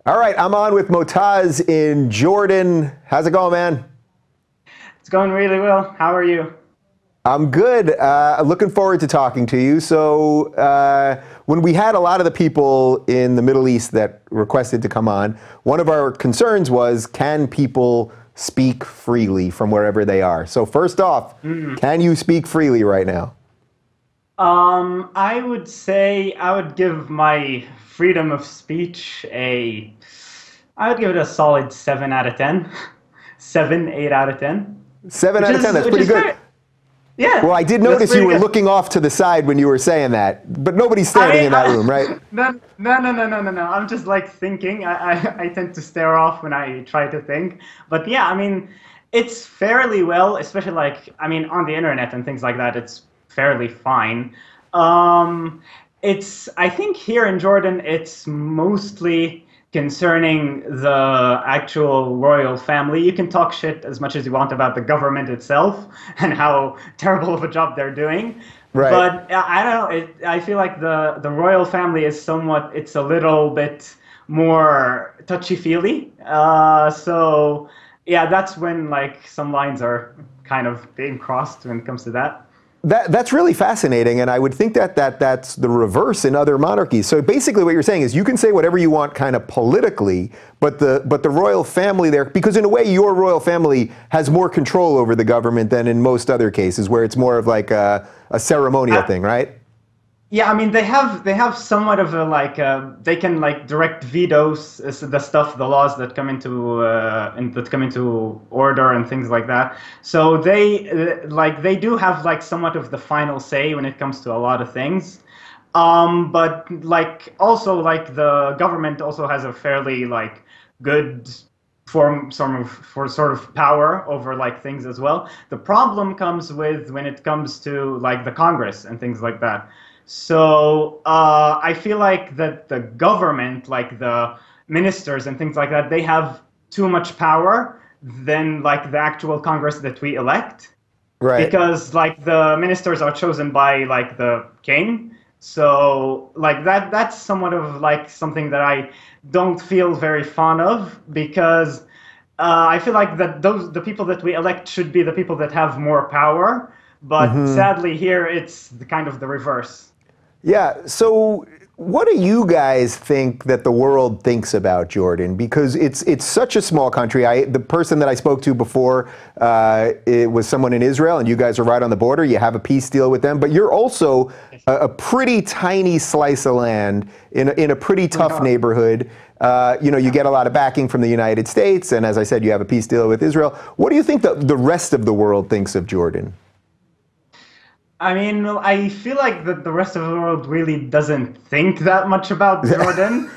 All right, I'm on with Motaz in Jordan. How's it going, man? It's going really well. How are you? I'm good. Looking forward to talking to you. So, when we had a lot of the people in the Middle East that requested to come on, one of our concerns was, can people speak freely from wherever they are? So first off, can you speak freely right now? I would say I would give my freedom of speech I would give it a solid 7 out of 10. 7, 8 out of 10. 7 out of 10, that's Which pretty is good. fair. Yeah, Well, I did that's notice you pretty were good. looking off to the side when you were saying that, but nobody's I standing mean, in that room, right? no. I'm just like thinking. I tend to stare off when I try to think. But yeah, I mean, it's fairly well, especially like, I mean, on the internet and things like that, it's fairly fine. Um, I think here in Jordan, it's mostly concerning the actual royal family. You can talk shit as much as you want about the government itself and how terrible of a job they're doing. Right. But I don't know. I feel like the royal family is somewhat. It's a little bit more touchy-feely. So yeah, that's when like some lines are kind of being crossed when it comes to that. That's really fascinating, and I would think that's the reverse in other monarchies. So basically what you're saying is you can say whatever you want kind of politically, but the royal family there, because in a way your royal family has more control over the government than in most other cases where it's more of like a ceremonial thing, right? Yeah, I mean they have somewhat of a like they can like direct vetoes the stuff, the laws that come into order and things like that. So they do have like somewhat of the final say when it comes to a lot of things. But like also like the government also has a fairly like good sort of power over like things as well. The problem comes with when it comes to like the Congress and things like that. So I feel like that the government, like the ministers and things like that, they have too much power than like the actual Congress that we elect, Right. because like the ministers are chosen by like the king. So like that's somewhat of like something that I don't feel very fond of, because I feel like that the people that we elect should be the people that have more power. But sadly here it's kind of the reverse. Yeah. So, what do you guys think that the world thinks about Jordan? Because it's such a small country. The person that I spoke to before, it was someone in Israel, and you guys are right on the border. You have a peace deal with them, but you're also a pretty tiny slice of land in a pretty tough neighborhood. You get a lot of backing from the United States, and as I said, you have a peace deal with Israel. What do you think the rest of the world thinks of Jordan? I mean, well, I feel like the rest of the world really doesn't think that much about Jordan,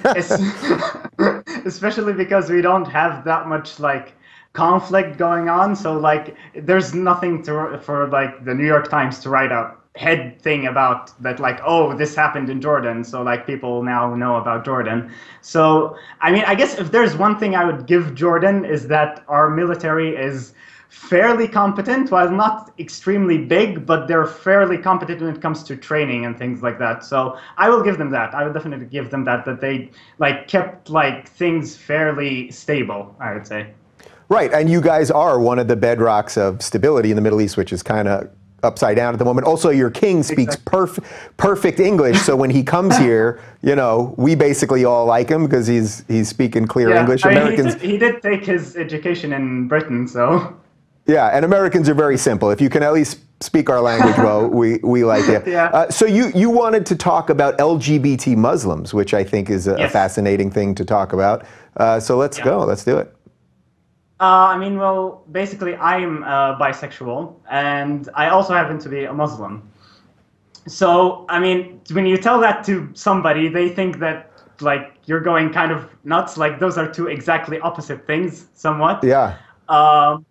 especially because we don't have that much like conflict going on. So like, there's nothing for like the New York Times to write a head thing about that, like, oh, this happened in Jordan, so like people now know about Jordan. So I mean, I guess if there's one thing I would give Jordan is that our military is fairly competent, while not extremely big, but they're fairly competent when it comes to training and things like that. So I will give them that. I would definitely give them that they like kept like things fairly stable, I would say. Right, and you guys are one of the bedrocks of stability in the Middle East, which is kind of upside down at the moment. Also, your king speaks Exactly. perfect English, so when he comes here, we basically all like him because he's speaking clear Yeah, English. I mean, Americans, he did take his education in Britain, so yeah, and Americans are very simple. If you can at least speak our language well, we like you. yeah. So you wanted to talk about LGBT Muslims, which I think is a Yes. fascinating thing to talk about. So let's Yeah. go. Let's do it. I mean, well, basically, I'm bisexual, and I also happen to be a Muslim. So, I mean, when you tell that to somebody, they think that like you're going kind of nuts. Like those are two exactly opposite things, somewhat. Yeah. Um,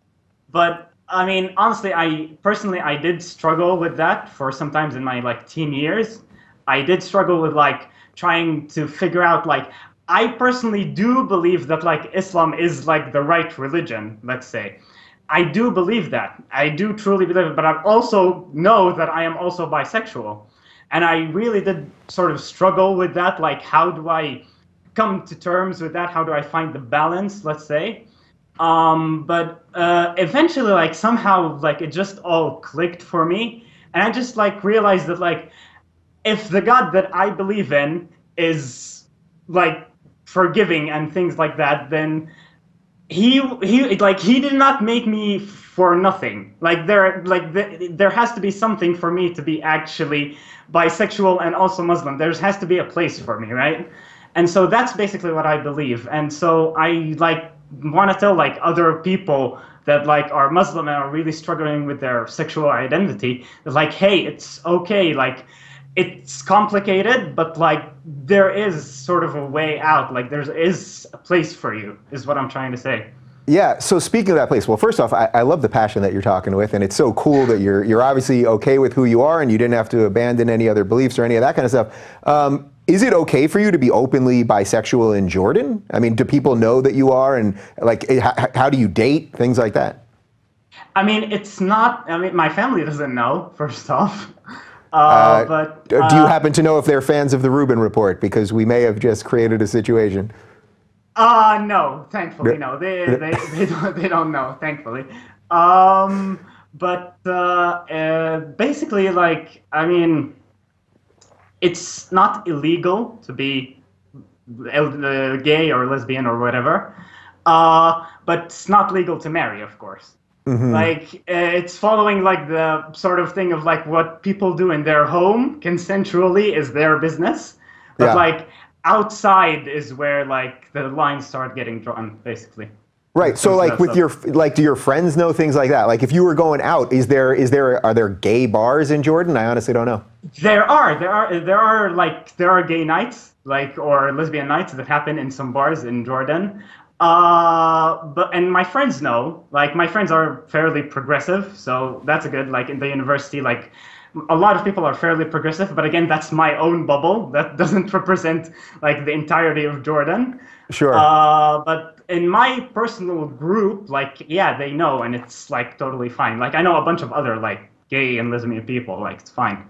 but I mean, honestly, I did struggle with that for sometimes in my like teen years. I did struggle with like trying to figure out like I personally do believe that like Islam is like the right religion, let's say. I do believe that. I do truly believe it, but I also know that I am also bisexual. And I really did sort of struggle with that. Like, how do I come to terms with that? How do I find the balance, let's say? But eventually, like somehow, like it just all clicked for me, and I just like realized that like if the God that I believe in is like forgiving and things like that, then he did not make me for nothing. Like there has to be something for me to be actually bisexual and also Muslim. There has to be a place for me, right? And so that's basically what I believe. And so I like want to tell like other people that like are Muslim and are really struggling with their sexual identity, that like, hey, it's okay. Like it's complicated, but like there is sort of a way out. Like there is a place for you, is what I'm trying to say. Yeah, so speaking of that place, well, first off, I love the passion that you're talking with, and it's so cool that you're obviously okay with who you are and you didn't have to abandon any other beliefs or any of that kind of stuff. Is it okay for you to be openly bisexual in Jordan? I mean, do people know that you are, and like, how do you date, things like that? I mean, it's not, I mean, my family doesn't know, first off. But do you happen to know if they're fans of the Rubin Report? Because we may have just created a situation. No, thankfully, no. They don't know, thankfully. But basically, like, I mean, it's not illegal to be gay or lesbian or whatever, but it's not legal to marry, of course. Mm-hmm. Like, it's following, like, the sort of thing of, like, what people do in their home consensually is their business. But, yeah, like, outside is where, like, the lines start getting drawn, basically. Right. So, like, with your, like, do your friends know things like that? Like, if you were going out, are there gay bars in Jordan? I honestly don't know. There are gay nights, like, or lesbian nights that happen in some bars in Jordan. And my friends know, like, my friends are fairly progressive, so that's a good, like, in the university, like, a lot of people are fairly progressive, but again, that's my own bubble. That doesn't represent, like, the entirety of Jordan. Sure. But in my personal group, like, yeah, they know, and it's, like, totally fine. Like, I know a bunch of other, like, gay and lesbian people, like, it's fine.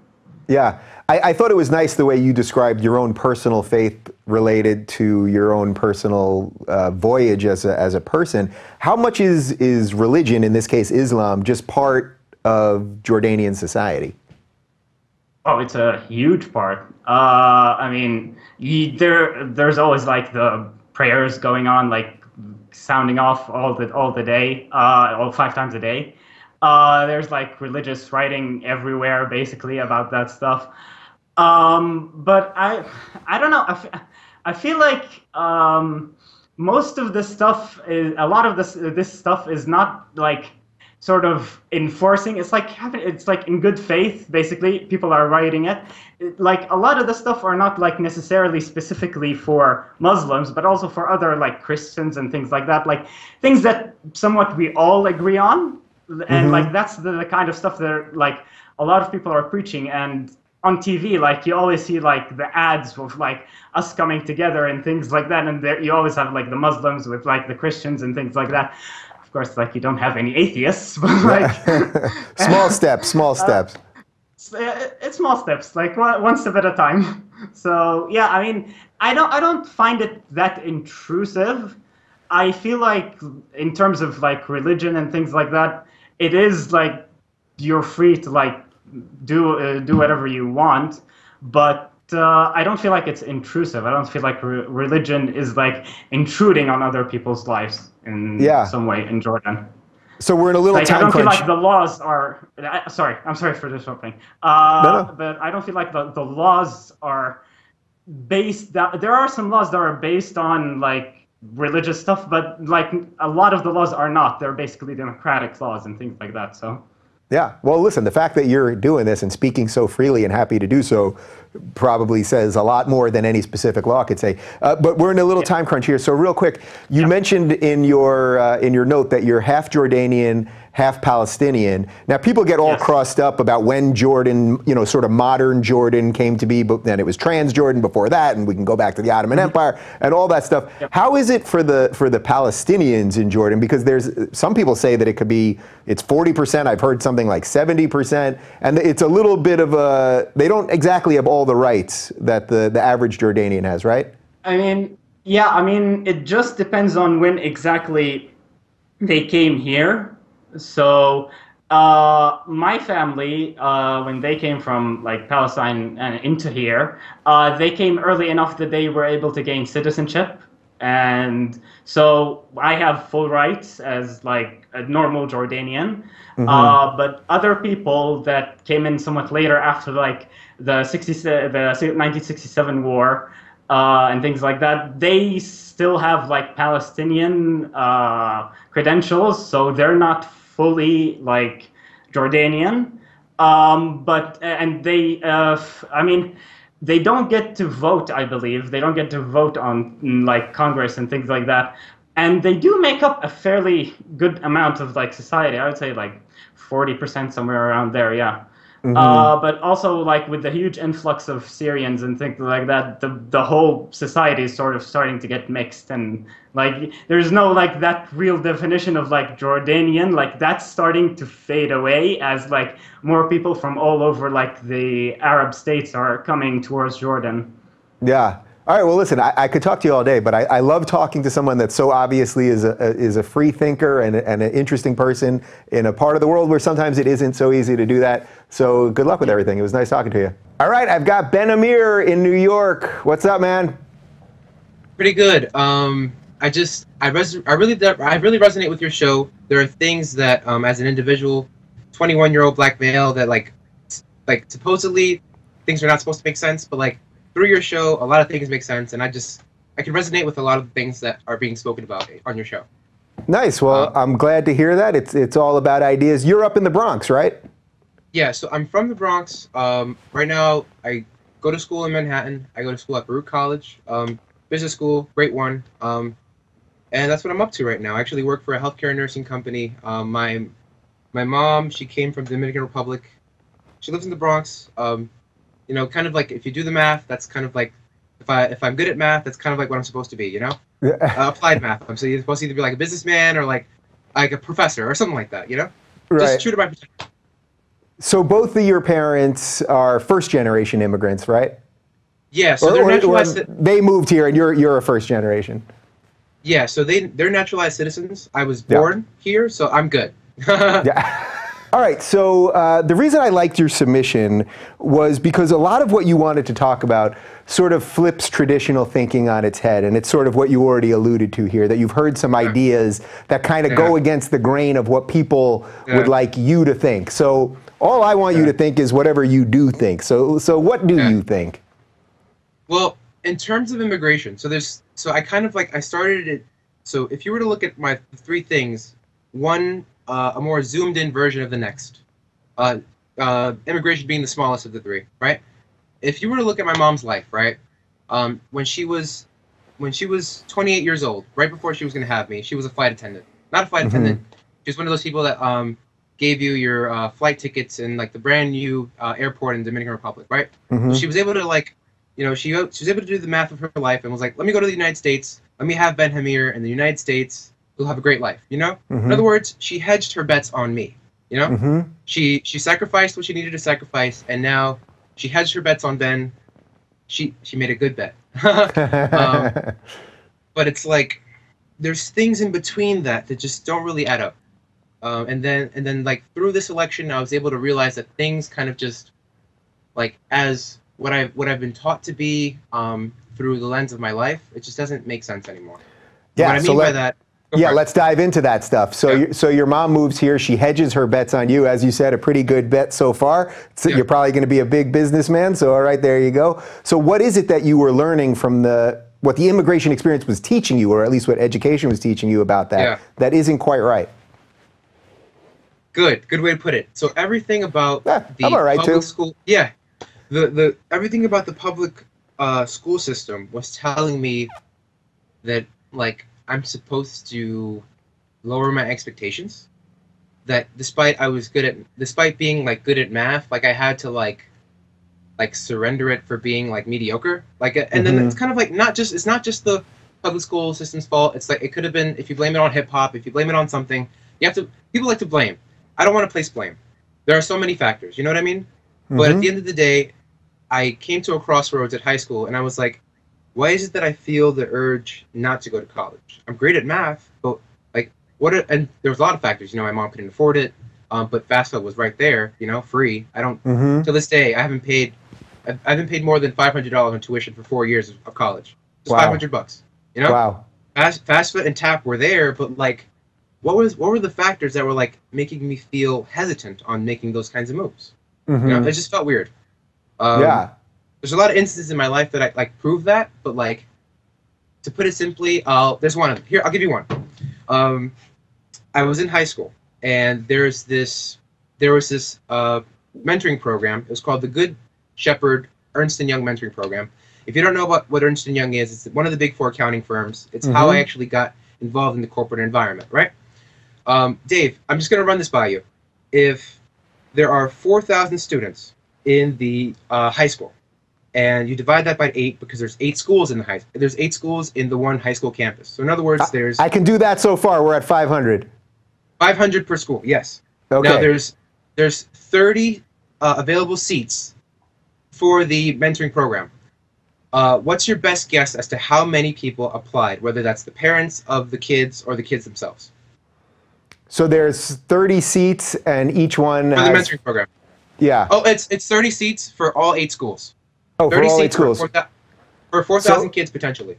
Yeah. I thought it was nice the way you described your own personal faith related to your own personal voyage as a person. How much is religion, in this case Islam, just part of Jordanian society? Oh, it's a huge part. I mean, there's always, like, the prayers going on, like, sounding off all the day, all 5 times a day. There's, like, religious writing everywhere, basically, about that stuff. But I don't know. I feel like most of this stuff is, a lot of this stuff is not, like, sort of enforcing. It's like in good faith, basically. People are writing it. Like, a lot of the stuff are not, like, necessarily specifically for Muslims, but also for other, like, Christians and things like that. Like, things that somewhat we all agree on. And, like, that's the kind of stuff that, like, a lot of people are preaching. And on TV, like, you always see, like, the ads of, like, us coming together and things like that. And you always have, like, the Muslims with, like, the Christians and things like that. Of course, like, you don't have any atheists, but, like... small steps. It's small steps, like, one step at a time. So, yeah, I mean, I don't find it that intrusive. I feel like, in terms of, like, religion and things like that, it is, like, you're free to, like, do whatever you want, but I don't feel like it's intrusive. I don't feel like religion is, like, intruding on other people's lives in some way in Jordan. So we're in a little like, time I don't crunch. feel like the laws are... I'm sorry for disrupting. No. But I don't feel like the laws are based... There are some laws that are based on, like, religious stuff, but, like, a lot of the laws are not. They're basically democratic laws and things like that, so... Yeah. Well, listen, the fact that you're doing this and speaking so freely and happy to do so probably says a lot more than any specific law could say. But we're in a little time crunch here. So real quick, you mentioned in your note that you're half Jordanian, half Palestinian. Now, people get all crossed up about when Jordan, you know, sort of modern Jordan came to be, but then it was Transjordan before that, and we can go back to the Ottoman Empire and all that stuff. How is it for the Palestinians in Jordan? Because some people say that it's 40%. I've heard something like 70%, and it's a little bit of they don't exactly have all the rights that the average Jordanian has, right? I mean, Yeah, I mean, it just depends on when exactly they came here. So, my family, when they came from like Palestine and into here, they came early enough that they were able to gain citizenship, and so I have full rights as like a normal Jordanian. Hmm. But other people that came in somewhat later after like the 1967 war and things like that, they still have like Palestinian credentials, so they're not fully like Jordanian. But and they, I mean, they don't get to vote. I believe they don't get to vote on like Congress and things like that. And they do make up a fairly good amount of like society. I would say like 40% somewhere around there. Yeah. Hmm. But also, like with the huge influx of Syrians and things like that, the whole society is sort of starting to get mixed, and like there's no like that real definition of like Jordanian. Like that's starting to fade away as like more people from all over like the Arab states are coming towards Jordan. Yeah. All right. Well, listen, I could talk to you all day, but I love talking to someone that so obviously is a free thinker and an interesting person in a part of the world where sometimes it isn't so easy to do that. So good luck with everything. It was nice talking to you. All right. I've got Ben-hemir in New York. What's up, man? Pretty good. I really resonate with your show. There are things that, as an individual, 21-year-old black male, that like supposedly things are not supposed to make sense, but like through your show, a lot of things make sense, and I can resonate with a lot of the things that are being spoken about on your show. Nice. Well, Um, I'm glad to hear that. It's all about ideas. You're up in the Bronx, right? yeah, so I'm from the Bronx. Right now, I go to school in Manhattan. I go to school at Baruch College, business school, great one. And that's what I'm up to right now. I actually work for a healthcare nursing company. My mom, she came from the Dominican Republic. She lives in the Bronx. Kind of like if you do the math, that's kind of like if I'm good at math, that's kind of like what I'm supposed to be. Applied math. I'm supposed to either be like a businessman or like a professor or something like that. Just Right. true to my potential. So both of your parents are first generation immigrants, right? Yeah. So they're Or naturalized. they moved here and you're a first generation. Yeah. So they're naturalized citizens. I was Yeah. born here, so I'm good. Yeah. All right. So the reason I liked your submission was because a lot of what you wanted to talk about sort of flips traditional thinking on its head. And it's sort of what you already alluded to here, that you've heard some Yeah. ideas that kind of Yeah. go against the grain of what people would Yeah. like you to think. So all I want you Yeah. to think is whatever you do think. So what do Yeah. you think? Well, in terms of immigration, so I kind of like I started it. So if you were to look at my three things, one, a more zoomed in version of the next, immigration being the smallest of the three, right? If you were to look at my mom's life, right, when she was 28 years old, right before she was going to have me, she was a flight attendant. Not a flight Hmm. attendant. She was one of those people that gave you your flight tickets in like the brand new airport in the Dominican Republic, right? So Hmm. she was able to she was able to do the math of her life and was like, let me go to the United States. Let me have Ben-hemir in the United States. You'll have a great life, In other Hmm. words, she hedged her bets on me, Hmm. She sacrificed what she needed to sacrifice, and now she hedged her bets on Ben. She made a good bet. um, but it's like there's things in between that just don't really add up. And then like through this election, I was able to realize that things kind of just like as what I've been taught to be through the lens of my life, it just doesn't make sense anymore. And what Yeah. I So mean by that, go yeah, for it. let's dive into that stuff. So, Yeah. so your mom moves here. She hedges her bets on you, as you said, a pretty good bet so far. So Yeah. you're probably going to be a big businessman. So, all right, there you go. So, what is it that you were learning from what the immigration experience was teaching you, or at least what education was teaching you about that, Yeah. that isn't quite right? Good way to put it. So everything about Yeah, the I'm all right public too. school, yeah, the everything about the public school system was telling me that like I'm supposed to lower my expectations. That despite being like good at math, like I had to like surrender it for being like mediocre. And then it's Hmm. kind of like it's not just the public school system's fault. It's like it could have been if you blame it on hip hop, if you blame it on something, people like to blame. I don't want to place blame. There are so many factors, you know what I mean? But at Hmm. the end of the day, I came to a crossroads at high school and I was like, why is it that I feel the urge not to go to college? I'm great at math, but like, and there was a lot of factors. You know, my mom couldn't afford it, but FAFSA was right there, you know, free. I don't, to this day, I haven't paid more than $500 on tuition for 4 years of college. Just $500, you know? Wow. FAFSA and TAP were there, but like, what were the factors that were like making me feel hesitant on making those kinds of moves? You know, it just felt weird. Yeah. There's a lot of instances in my life that I like prove that, but like, to put it simply, there's one of them. Here, I'll give you one. I was in high school, and there was this mentoring program. It was called the Good Shepherd Ernst & Young Mentoring Program. If you don't know what Ernst & Young is, it's one of the big 4 accounting firms. It's how I actually got involved in the corporate environment, right? Dave, I'm just going to run this by you. If there are 4,000 students in the high school, and you divide that by 8 because there's 8 schools in the there's 8 schools in the one high school campus. So in other words, I can do that so far. We're at 500. 500 per school, yes. Okay. Now there's 30 available seats for the mentoring program. What's your best guess as to how many people applied, whether that's the parents of the kids or the kids themselves? So there's 30 seats, and each one for has... the mentoring program. Yeah. Oh, it's 30 seats for all 8 schools. Oh, 30 for all 8 seats schools. For 4,000 kids potentially.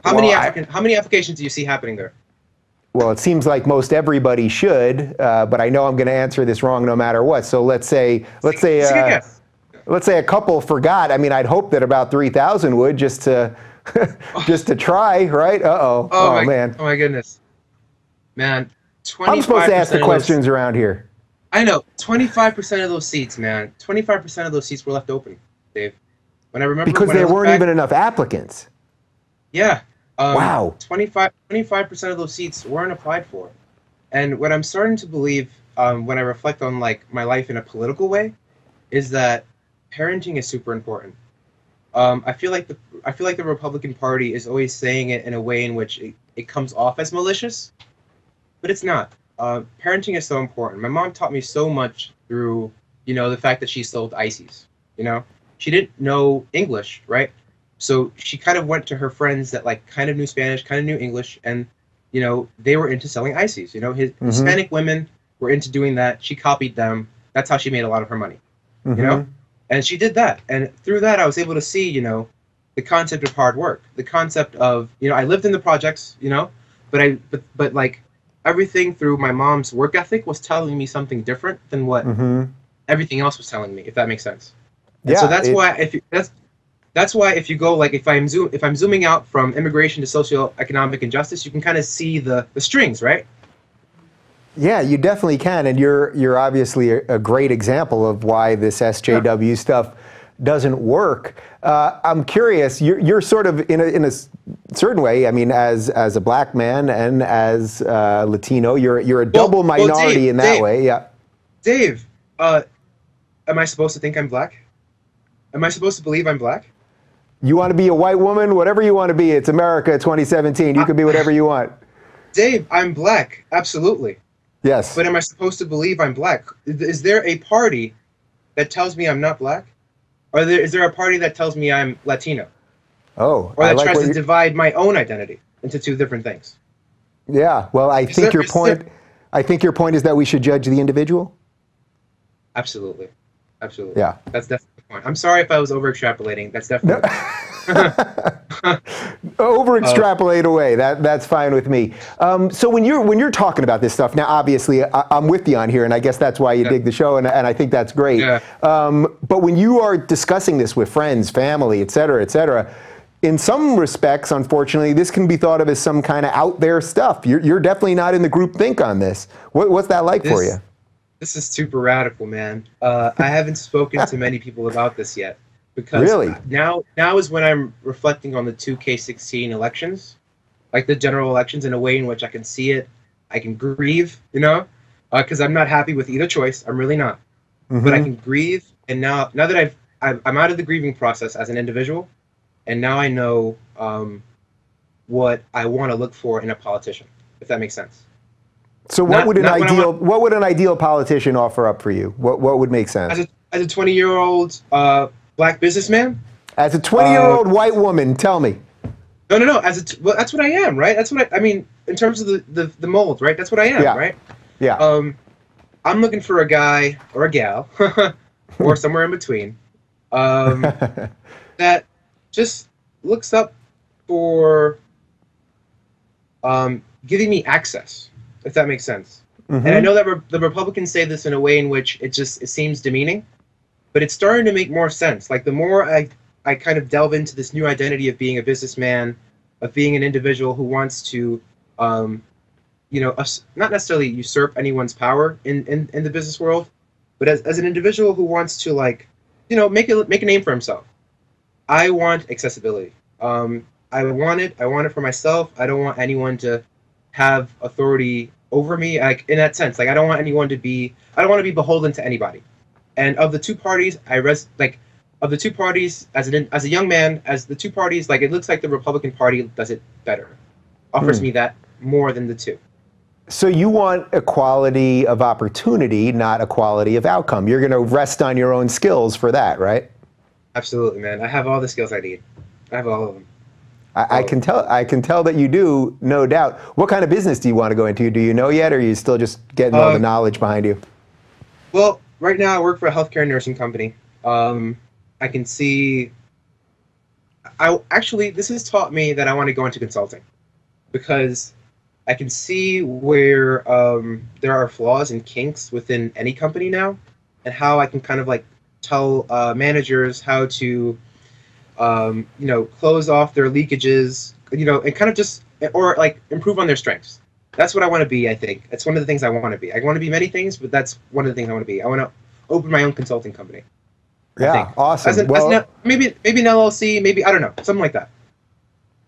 How many applications do you see happening there? Well, it seems like most everybody should, but I know I'm going to answer this wrong no matter what. So let's say a couple forgot. I mean, I'd hope that about 3,000 would, just to try, right? Oh man. Oh my goodness. Man, 25%. I'm supposed to ask the questions around here. I know. 25% of those seats, man. 25% of those seats were left open, Dave. When I remember, because there weren't even enough applicants. Yeah. Wow. 25% of those seats weren't applied for. And what I'm starting to believe, when I reflect on like my life in a political way, is that parenting is super important. I feel like the Republican Party is always saying it in a way in which it comes off as malicious, but it's not. Parenting is so important. My mom taught me so much through, you know, the fact that she sold ices. You know, she didn't know English, right? So she kind of went to her friends that like kind of knew Spanish, kind of knew English, and you know they were into selling ices. You know, Hispanic women were into doing that. She copied them. That's how she made a lot of her money. You know, and she did that, and through that I was able to see, you know, the concept of hard work, the concept of, you know, I lived in the projects, you know, but like everything through my mom's work ethic was telling me something different than what everything else was telling me, if that makes sense. And yeah. So that's why that's why if you go like if I'm zooming out from immigration to socioeconomic injustice, you can kind of see the strings, right? Yeah, you definitely can, and you're obviously a great example of why this SJW stuff doesn't work. I'm curious. You're sort of in a certain way. I mean, as a black man and as Latino, you're a double minority Dave, in that way. Yeah. Dave, am I supposed to think I'm black? Am I supposed to believe I'm black? You want to be a white woman, whatever you want to be. It's America 2017. You can be whatever you want. Dave, I'm black. Absolutely. Yes. But am I supposed to believe I'm black? Is there a party that tells me I'm not black? Or is there a party that tells me I'm Latino? Oh. Or that tries to divide my own identity into two different things? Yeah. Well, I think your point is that we should judge the individual? Absolutely. Absolutely. Yeah. That's definitely the point. I'm sorry if I was over extrapolating. That's definitely over extrapolate away. That's fine with me. So when you're talking about this stuff, now obviously I'm with you on here, and I guess that's why you dig the show, and I think that's great. Yeah. But when you are discussing this with friends, family, et cetera, in some respects, unfortunately, this can be thought of as some kind of out there stuff. You're definitely not in the group think on this. What's that like for you? This is super radical, man. I haven't spoken to many people about this yet. Because really? now is when I'm reflecting on the 2K16 elections, like the general elections, in a way in which I can see it, I can grieve, you know, because I'm not happy with either choice. I'm really not. But I can grieve, and now that I'm out of the grieving process as an individual, and now I know what I want to look for in a politician, if that makes sense. So what would an ideal politician offer up for you? What would make sense? As a 20-year-old black businessman, As a 20-year-old white woman, tell me. No. Well, that's what I am, right? That's what I mean in terms of the mold, right? That's what I am, right? Yeah. I'm looking for a guy or a gal, or somewhere in between, that just looks up for giving me access, if that makes sense. And I know that the Republicans say this in a way in which it seems demeaning, but it's starting to make more sense. Like the more I kind of delve into this new identity of being a businessman, of being an individual who wants to, not necessarily usurp anyone's power in the business world, but as an individual who wants to make a name for himself. I want accessibility. I want it for myself. I don't want anyone to have authority over me, like in that sense. Like I don't want to be beholden to anybody. And of the two parties, as a young man, as the two parties, like it looks like the Republican Party does it better, offers me that more than the two. So you want equality of opportunity, not equality of outcome. You're going to rest on your own skills for that, right? Absolutely, man. I have all the skills I need. I have all of them. I can tell that you do, no doubt. What kind of business do you want to go into? Do you know yet, or are you still just getting all the knowledge behind you? Well, right now I work for a healthcare nursing company. I can see. This has taught me that I want to go into consulting, because I can see where there are flaws and kinks within any company now, and how I can kind of like tell managers how to close off their leakages, and kind of just, or like improve on their strengths. That's what I want to be, I think. That's one of the things I want to be. I want to be many things, but that's one of the things I want to be. I want to open my own consulting company. Yeah, awesome. Maybe an LLC, maybe, I don't know, something like that.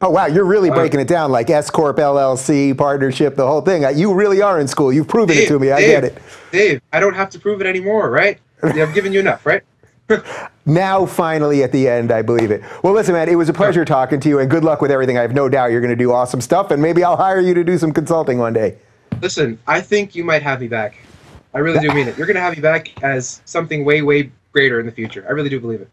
Oh, wow, you're really breaking it down, like S Corp, LLC, partnership, the whole thing. You really are in school. You've proven it to me. I get it. Dave, I don't have to prove it anymore, right? I've given you enough, right? Now, finally, at the end, I believe it. Well, listen, man, it was a pleasure talking to you, and good luck with everything. I have no doubt you're going to do awesome stuff, and maybe I'll hire you to do some consulting one day. Listen, I think you might have me back. I really do mean it. You're going to have me back as something way, way greater in the future. I really do believe it.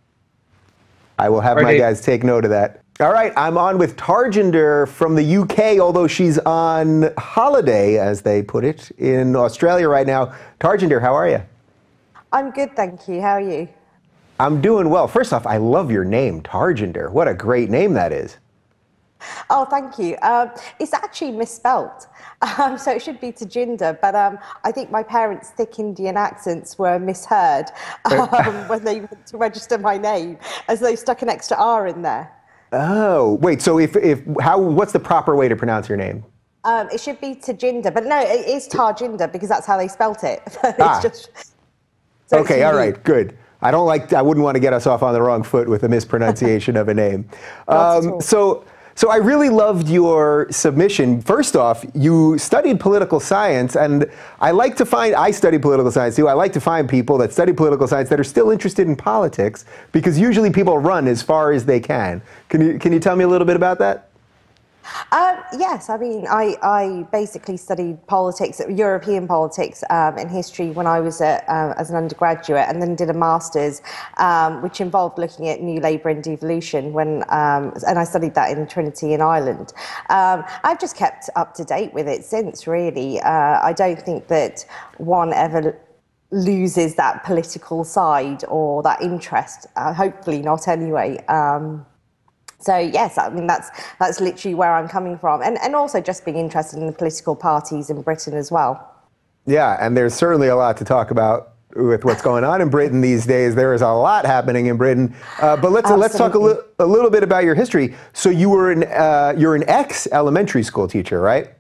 I will have my guys take note of that. All right, I'm on with Tarjinder from the UK, although she's on holiday, as they put it, in Australia right now. Tarjinder, how are you? I'm good, thank you. How are you? I'm doing well. First off, I love your name, Tarjinder. What a great name that is. Oh, thank you. It's actually misspelt, so it should be Tarjinder, but I think my parents' thick Indian accents were misheard when they went to register my name, as they stuck an extra R in there. Oh, wait, so what's the proper way to pronounce your name? It should be Tarjinder, but no, it is Tarjinder because that's how they spelt it. It's just, so okay, all right, good. I wouldn't want to get us off on the wrong foot with a mispronunciation of a name. So I really loved your submission. First off, you studied political science, and I studied political science too. I like to find people that study political science that are still interested in politics, because usually people run as far as they can. Can you tell me a little bit about that? Yes, I mean, I basically studied politics, European politics and history when I was as an undergraduate, and then did a master's, which involved looking at New Labour and devolution, and I studied that in Trinity in Ireland. I've just kept up to date with it since, really. I don't think that one ever loses that political side or that interest, hopefully not anyway. So yes, I mean that's literally where I'm coming from, and also just being interested in the political parties in Britain as well. Yeah, and there's certainly a lot to talk about with what's going on in Britain these days. There is a lot happening in Britain, but let's talk a little bit about your history. So you're an ex-elementary school teacher, right?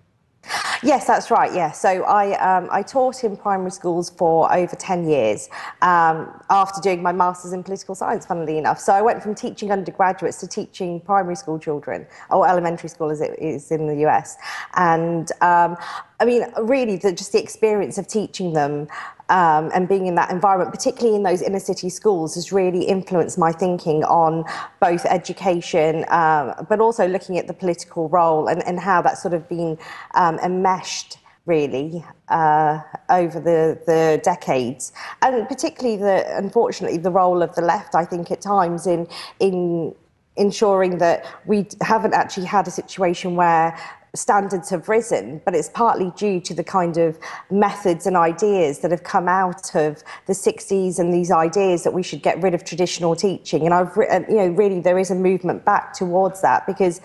Yes, that's right. Yeah, so I taught in primary schools for over 10 years after doing my master's in political science, funnily enough. So I went from teaching undergraduates to teaching primary school children, or elementary school as it is in the US. And I mean, really, just the experience of teaching them and being in that environment, particularly in those inner city schools, has really influenced my thinking on both education, but also looking at the political role and how that's sort of been enmeshed really, over the decades, and particularly unfortunately, the role of the left, I think, at times in ensuring that we haven't actually had a situation where standards have risen, but it's partly due to the kind of methods and ideas that have come out of the 60s, and these ideas that we should get rid of traditional teaching. And really there is a movement back towards that, because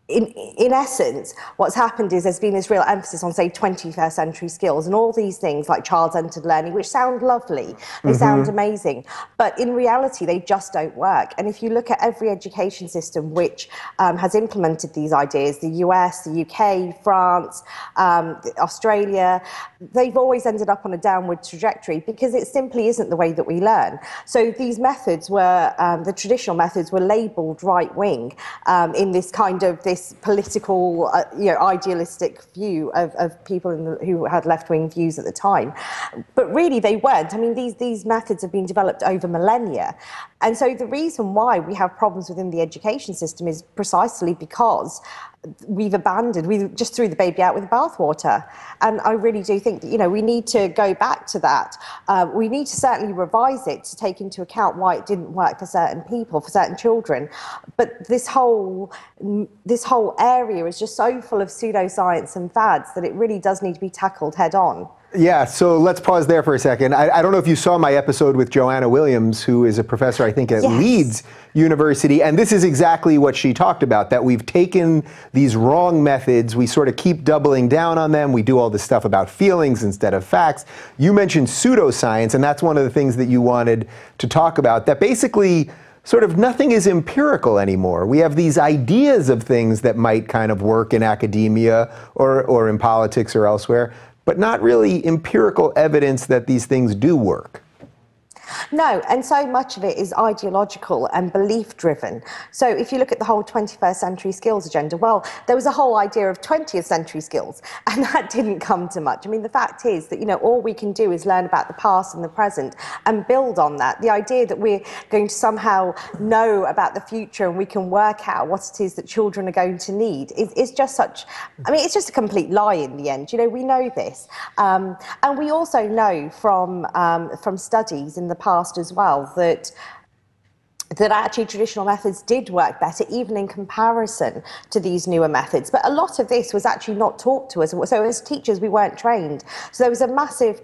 in essence, what's happened is there's been this real emphasis on, say, 21st century skills and all these things like child-centered learning, which sound lovely, they sound amazing, but in reality, they just don't work. And if you look at every education system which has implemented these ideas, the US, the UK, France, Australia, they've always ended up on a downward trajectory because it simply isn't the way that we learn. So these methods were, the traditional methods were labelled right-wing in this kind of this political, idealistic view of people who had left-wing views at the time. But really they weren't. I mean, these methods have been developed over millennia. And so the reason why we have problems within the education system is precisely because we just threw the baby out with the bathwater. And I really do think that, we need to go back to that. We need to certainly revise it to take into account why it didn't work for certain people, for certain children. But this whole area is just so full of pseudoscience and fads that it really does need to be tackled head on. Yeah, so let's pause there for a second. I don't know if you saw my episode with Joanna Williams, who is a professor, I think, at Leeds University, and this is exactly what she talked about, that we've taken these wrong methods, we sort of keep doubling down on them, we do all this stuff about feelings instead of facts. You mentioned pseudoscience, and that's one of the things that you wanted to talk about, that basically sort of nothing is empirical anymore. We have these ideas of things that might kind of work in academia or in politics or elsewhere, but not really empirical evidence that these things do work. No, and so much of it is ideological and belief-driven. So if you look at the whole 21st century skills agenda, well, there was a whole idea of 20th century skills, and that didn't come to much. I mean, the fact is that, all we can do is learn about the past and the present and build on that. The idea that we're going to somehow know about the future and we can work out what it is that children are going to need is just it's just a complete lie in the end. We know this. And we also know from studies in the past as well that actually traditional methods did work better, even in comparison to these newer methods. But a lot of this was actually not taught to us. So as teachers, we weren't trained. So there was a massive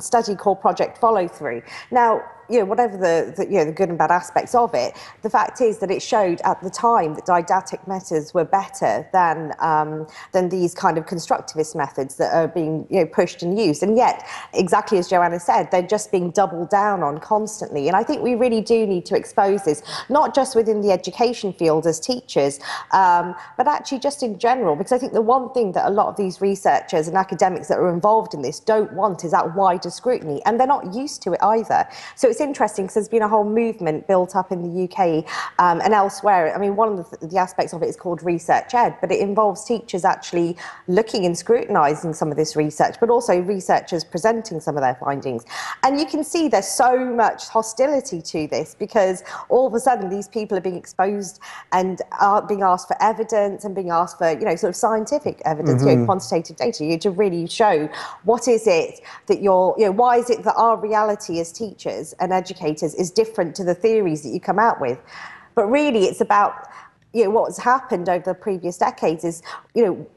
study called Project Follow Through. Now, whatever the good and bad aspects of it, the fact is that it showed at the time that didactic methods were better than these kind of constructivist methods that are being pushed and used. And yet, exactly as Joanna said, they're just being doubled down on constantly. And I think we really do need to expose this, not just within the education field as teachers, but actually just in general, because I think the one thing that a lot of these researchers and academics that are involved in this don't want is that wider scrutiny, and they're not used to it either. So it's interesting because there's been a whole movement built up in the UK and elsewhere. I mean, one of the aspects of it is called research ed, but it involves teachers actually looking and scrutinising some of this research, but also researchers presenting some of their findings. And you can see there's so much hostility to this because all of a sudden these people are being exposed and are being asked for evidence and being asked for, sort of scientific evidence, quantitative data, to really show what is it that why is it that our reality as teachers and educators is different to the theories that you come out with. But really it's about what's happened over the previous decades is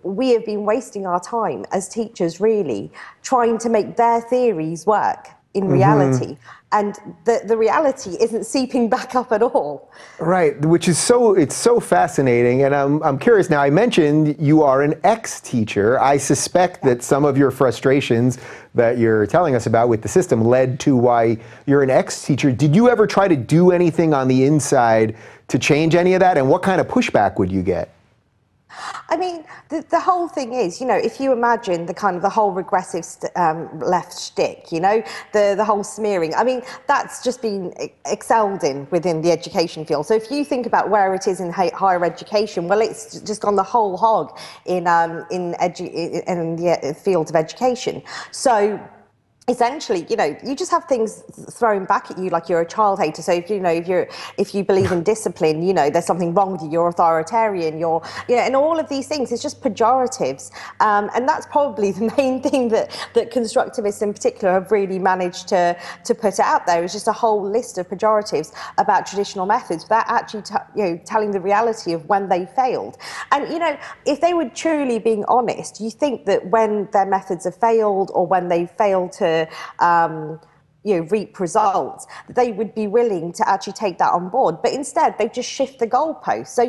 we have been wasting our time as teachers really trying to make their theories work in reality. And the reality isn't seeping back up at all. Right, which is it's so fascinating. And I'm curious now, I mentioned you are an ex-teacher. I suspect that some of your frustrations that you're telling us about with the system led to why you're an ex-teacher. Did you ever try to do anything on the inside to change any of that? And what kind of pushback would you get? I mean, the whole thing is, if you imagine the whole regressive left shtick, the whole smearing, I mean, that's just been excelled in within the education field. So if you think about where it is in higher education, well, it's just gone the whole hog in the field of education. So essentially, you just have things thrown back at you like you're a child hater. So if you believe in discipline, there's something wrong with you. You're authoritarian. And all of these things. It's just pejoratives, and that's probably the main thing that constructivists in particular have really managed to put out there. Is just a whole list of pejoratives about traditional methods without actually telling the reality of when they failed. And if they were truly being honest, you think that when their methods have failed or when they fail to reap results, they would be willing to actually take that on board. But instead, they just shift the goalposts. So,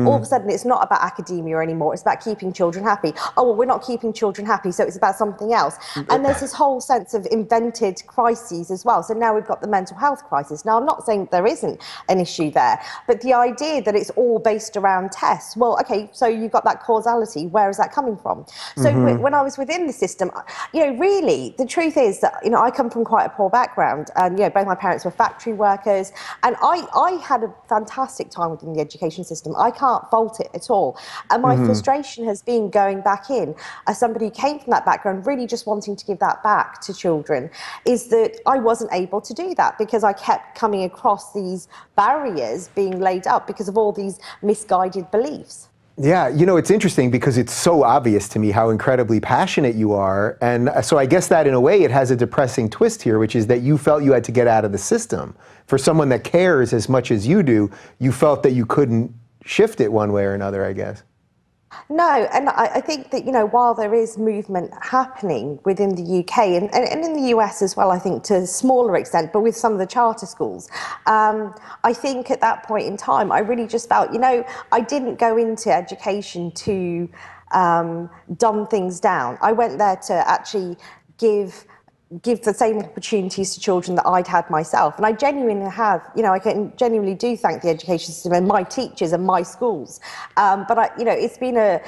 all of a sudden, it's not about academia anymore. It's about keeping children happy. Oh, well, we're not keeping children happy, so it's about something else. And there's this whole sense of invented crises as well. So now we've got the mental health crisis. Now, I'm not saying there isn't an issue there, but the idea that it's all based around tests, well, okay, so you've got that causality. Where is that coming from? So when I was within the system, really, the truth is that, I come from quite a poor background, and both my parents were factory workers, and I had a fantastic time within the education system. I can't fault it at all, and my frustration has been going back in as somebody who came from that background, really just wanting to give that back to children, is that I wasn't able to do that because I kept coming across these barriers being laid up because of all these misguided beliefs. Yeah, it's interesting because it's so obvious to me how incredibly passionate you are. And so I guess that in a way it has a depressing twist here, which is that you felt you had to get out of the system. For someone that cares as much as you do, you felt that you couldn't shift it one way or another, I guess. No, and I think that, while there is movement happening within the UK and in the US as well, I think to a smaller extent, but with some of the charter schools, I think at that point in time, I really just felt, I didn't go into education to dumb things down. I went there to actually give the same opportunities to children that I'd had myself. And I genuinely have, I can genuinely do thank the education system and my teachers and my schools. But it's been a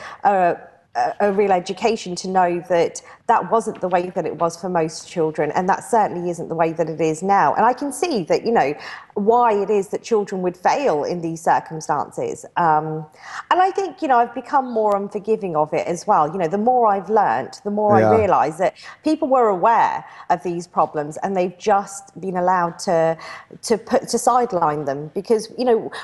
real education to know that that wasn't the way that it was for most children, and that certainly isn't the way that it is now. And I can see that, why it is that children would fail in these circumstances. And I think, I've become more unforgiving of it as well. The more I've learnt, the more I realise that people were aware of these problems and they've just been allowed to sideline them because,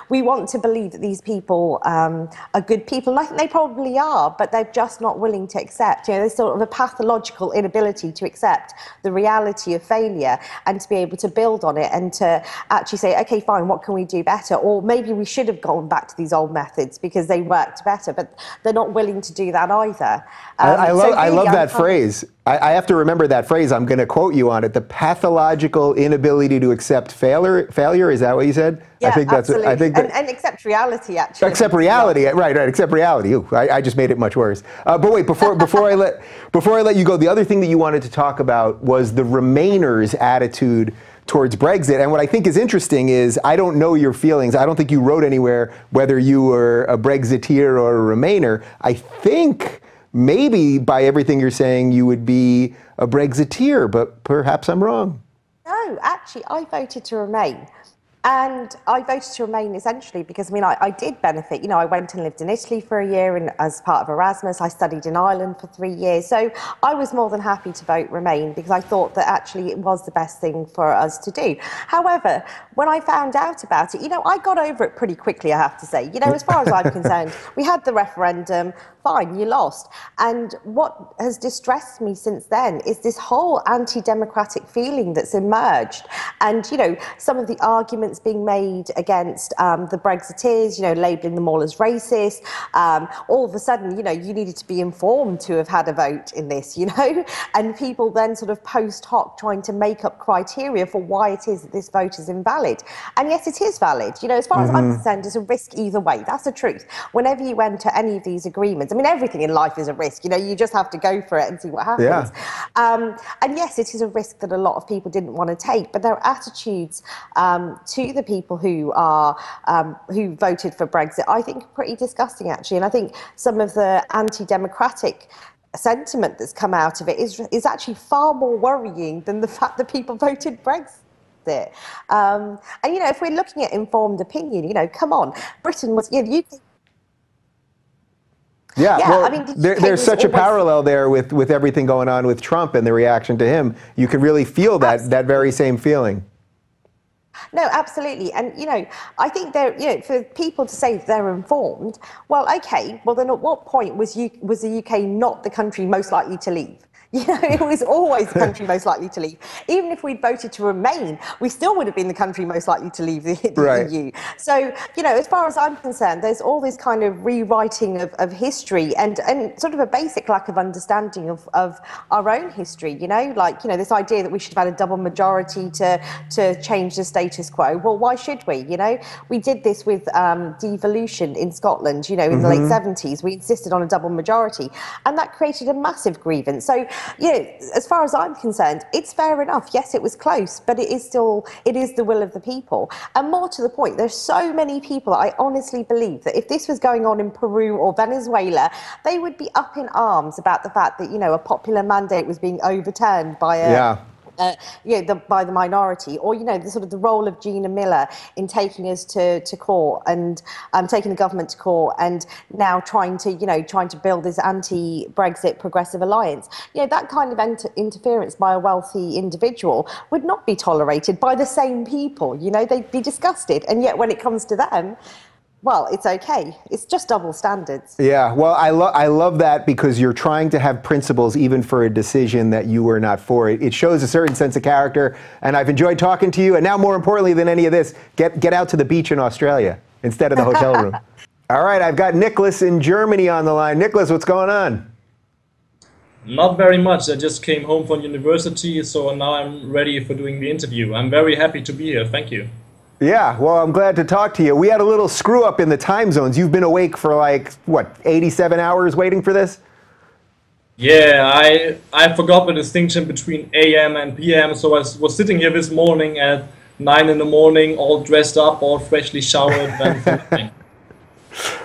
we want to believe that these people are good people. And I think they probably are, but they're just not willing to accept. There's sort of a pathological inability to accept the reality of failure and to be able to build on it and to actually say, okay, fine, what can we do better? Or maybe we should have gone back to these old methods because they worked better, but they're not willing to do that either. I love that phrase. I have to remember that phrase. I'm going to quote you on it. The pathological inability to accept failure. Is that what you said? Yeah, I think absolutely. I think and accept reality, actually. Accept reality. Right. Accept reality. Ooh, I just made it much worse. But wait, before I let you go, the other thing that you wanted to talk about was the Remainers' attitude towards Brexit. And what I think is interesting is I don't know your feelings. I don't think you wrote anywhere whether you were a Brexiteer or a Remainer. I think maybe by everything you're saying you would be a Brexiteer, but perhaps I'm wrong. No, actually, I voted to remain. And I voted to remain essentially because, I did benefit. I went and lived in Italy for a year and as part of Erasmus. I studied in Ireland for 3 years. So I was more than happy to vote remain because I thought that actually it was the best thing for us to do. However, when I found out about it, I got over it pretty quickly, I have to say. As far as I'm concerned, we had the referendum, fine, you lost. And what has distressed me since then is this whole anti-democratic feeling that's emerged. And, some of the arguments being made against the Brexiteers, labelling them all as racist. All of a sudden, you needed to be informed to have had a vote in this, and people then sort of post hoc trying to make up criteria for why it is that this vote is invalid. And yes, it is valid. As far as I'm concerned, it's a risk either way. That's the truth. Whenever you enter any of these agreements, everything in life is a risk. You just have to go for it and see what happens. Yeah. And yes, it is a risk that a lot of people didn't want to take, but their attitudes to the people who are who voted for Brexit, I think, are pretty disgusting, actually. And I think some of the anti-democratic sentiment that's come out of it is actually far more worrying than the fact that people voted Brexit. And if we're looking at informed opinion, come on, Britain was, the UK. Yeah, Yeah, well, I mean, the UK there's was such a always- parallel there with everything going on with Trump and the reaction to him. You can really feel that very same feeling. No, absolutely. And, I think for people to say they're informed, well, okay, well, then at what point was the UK not the country most likely to leave? It was always the country most likely to leave. Even if we'd voted to remain, we still would have been the country most likely to leave the Right. EU. So, as far as I'm concerned, there's all this kind of rewriting of history and sort of a basic lack of understanding of our own history, this idea that we should have had a double majority to change the status quo. Well, why should we? We did this with devolution in Scotland, in the late 70s. We insisted on a double majority, and that created a massive grievance. So, as far as I'm concerned, it's fair enough. Yes, it was close, but it is the will of the people. And more to the point, there's so many people, I honestly believe that if this was going on in Peru or Venezuela, they would be up in arms about the fact that, a popular mandate was being overturned by by the minority, or the role of Gina Miller in taking us to court and taking the government to court, and now trying to build this anti-Brexit progressive alliance. That kind of interference by a wealthy individual would not be tolerated by the same people. They'd be disgusted, and yet when it comes to them, well, it's okay. It's just double standards. Yeah, well, I love that, because you're trying to have principles even for a decision that you were not for. It shows a certain sense of character, and I've enjoyed talking to you. And now, more importantly than any of this, get out to the beach in Australia instead of the hotel room. All right, I've got Niklas in Germany on the line. Niklas, what's going on? Not very much. I just came home from university, so now I'm ready for doing the interview. I'm very happy to be here. Thank you. Yeah, well, I'm glad to talk to you. We had a little screw up in the time zones. You've been awake for 87 hours waiting for this? Yeah, I forgot the distinction between AM and PM, so I was sitting here this morning at 9 in the morning, all dressed up, all freshly showered and everything.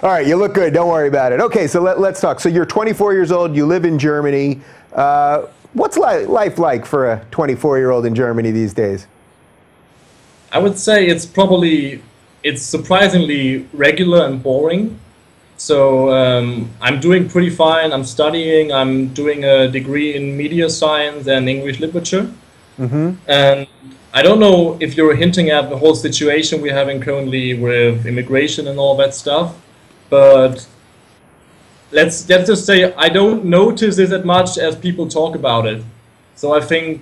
All right, you look good. Don't worry about it. Okay, so let's talk. So you're 24 years old. You live in Germany. What's life like for a 24-year-old in Germany these days? I would say it's surprisingly regular and boring. So I'm doing pretty fine. I'm studying. I'm doing a degree in media science and English literature. And I don't know if you're hinting at the whole situation we're having currently with immigration and all that stuff, but let's just say I don't notice it as much as people talk about it. So I think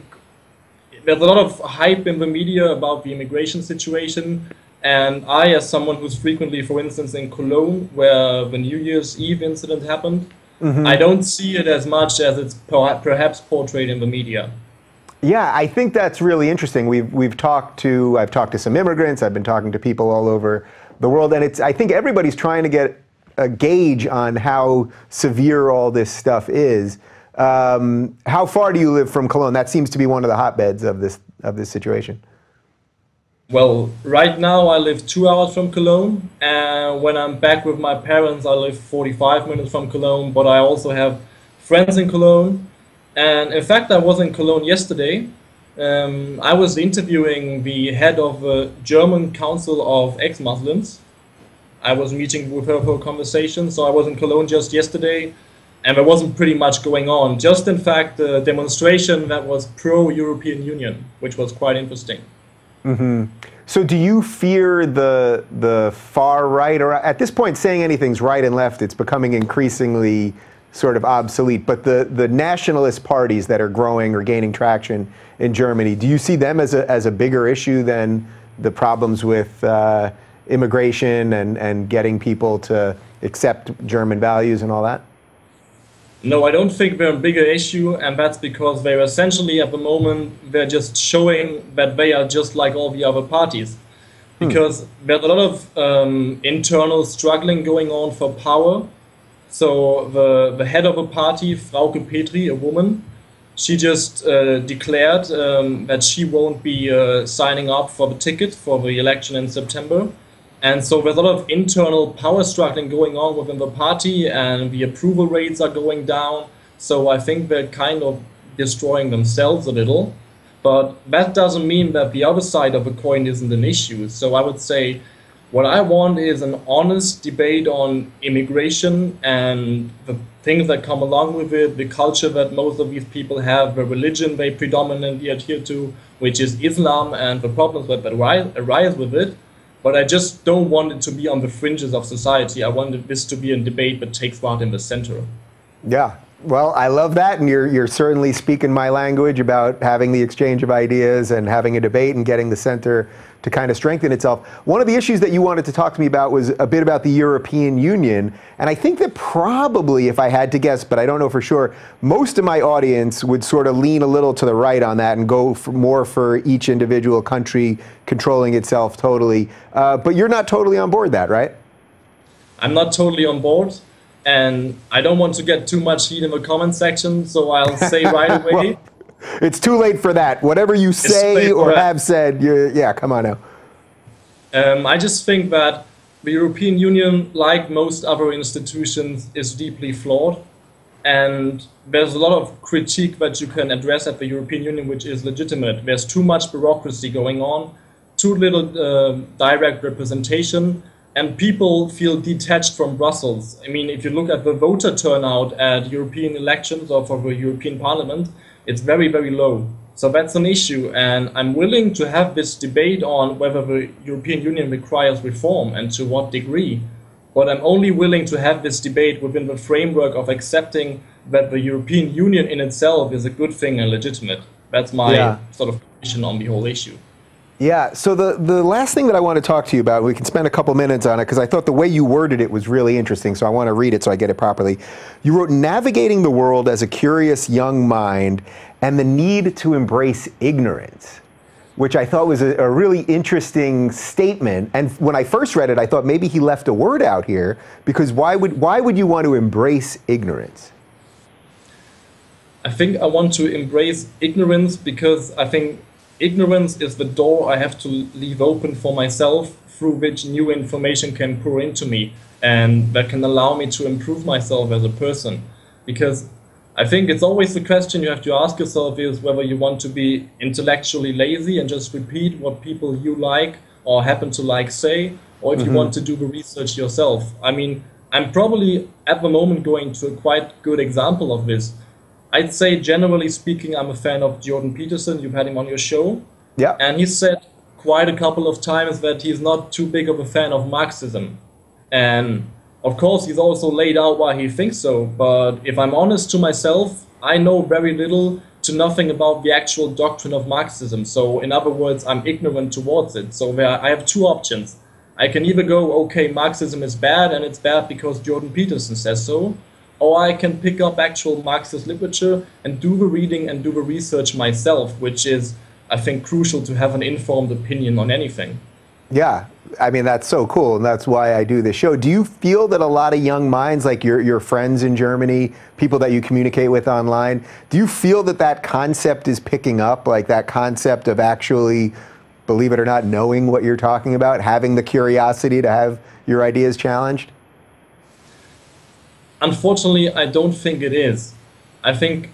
there's a lot of hype in the media about the immigration situation, and I, as someone who's frequently, for instance, in Cologne, where the New Year's Eve incident happened, I don't see it as much as it's perhaps portrayed in the media. Yeah, I think that's really interesting. I've talked to some immigrants. I've been talking to people all over the world, and I think everybody's trying to get a gauge on how severe all this stuff is. How far do you live from Cologne? That seems to be one of the hotbeds of this situation. Well, right now I live 2 hours from Cologne, and when I'm back with my parents, I live 45 minutes from Cologne, but I also have friends in Cologne. And in fact, I was in Cologne yesterday. I was interviewing the head of the German Council of Ex-Muslims. I was meeting with her for a conversation, so I was in Cologne just yesterday. And there wasn't pretty much going on. Just in fact, a demonstration that was pro-European Union, which was quite interesting. So do you fear the far right, or at this point saying anything's right and left, it's becoming increasingly sort of obsolete, but the nationalist parties that are growing or gaining traction in Germany, do you see them as a bigger issue than the problems with immigration and getting people to accept German values and all that? No, I don't think they're a bigger issue, and that's because they're essentially, at the moment, they're just showing that they are just like all the other parties. Because there's a lot of internal struggling going on for power. So the head of a party, Frauke Petri, a woman, she just declared that she won't be signing up for the ticket for the election in September. And so there's a lot of internal power struggling going on within the party, and the approval rates are going down. So I think they're kind of destroying themselves a little. But that doesn't mean that the other side of the coin isn't an issue. So I would say What I want is an honest debate on immigration and the things that come along with it, the culture that most of these people have, the religion they predominantly adhere to, which is Islam, and the problems that arise with it. But I just don't want it to be on the fringes of society. I wanted this to be a debate that takes part in the center. Yeah. Well, I love that, and you're certainly speaking my language about having the exchange of ideas and having a debate and getting the center to kind of strengthen itself. One of the issues that you wanted to talk to me about was a bit about the European Union, and I think that probably, if I had to guess, but I don't know for sure, most of my audience would sort of lean a little to the right on that and go more for each individual country controlling itself totally. But you're not totally on board that, right? I'm not totally on board. And I don't want to get too much heat in the comment section, so I'll say right away. Well, it's too late for that. Whatever you say or have said, yeah, come on now. I just think that the European Union, like most other institutions, is deeply flawed. And there's a lot of critique that you can address at the European Union, which is legitimate. There's too much bureaucracy going on, too little direct representation, and people feel detached from Brussels. I mean, if you look at the voter turnout at European elections or for the European Parliament, it's very, very low. So that's an issue, and I'm willing to have this debate on whether the European Union requires reform and to what degree. But I'm only willing to have this debate within the framework of accepting that the European Union in itself is a good thing and legitimate. That's my sort of position on the whole issue. Yeah, so the last thing that I want to talk to you about, we can spend a couple minutes on it, because I thought the way you worded it was really interesting, so I want to read it so I get it properly. You wrote, navigating the world as a curious young mind and the need to embrace ignorance, which I thought was a really interesting statement. And when I first read it, I thought maybe he left a word out here, because why would you want to embrace ignorance? I think I want to embrace ignorance because I think ignorance is the door I have to leave open for myself, through which new information can pour into me and that can allow me to improve myself as a person. Because I think it's always the question you have to ask yourself is whether you want to be intellectually lazy and just repeat what people you like or happen to like say, or if you want to do the research yourself. I mean, I'm probably at the moment going to a quite good example of this. I'd say, generally speaking, I'm a fan of Jordan Peterson. You've had him on your show. Yeah. And he said quite a couple of times that he's not too big of a fan of Marxism. And of course, he's also laid out why he thinks so. But if I'm honest to myself, I know very little to nothing about the actual doctrine of Marxism. So in other words, I'm ignorant towards it. So I have two options. I can either go, okay, Marxism is bad, and it's bad because Jordan Peterson says so. Or I can pick up actual Marxist literature and do the reading and do the research myself, which is, I think, crucial to have an informed opinion on anything. Yeah, I mean, that's so cool, and that's why I do this show. Do you feel that a lot of young minds, like your friends in Germany, people that you communicate with online, do you feel that that concept is picking up, like that concept of actually, believe it or not, knowing what you're talking about, having the curiosity to have your ideas challenged? Unfortunately, I don't think it is. I think,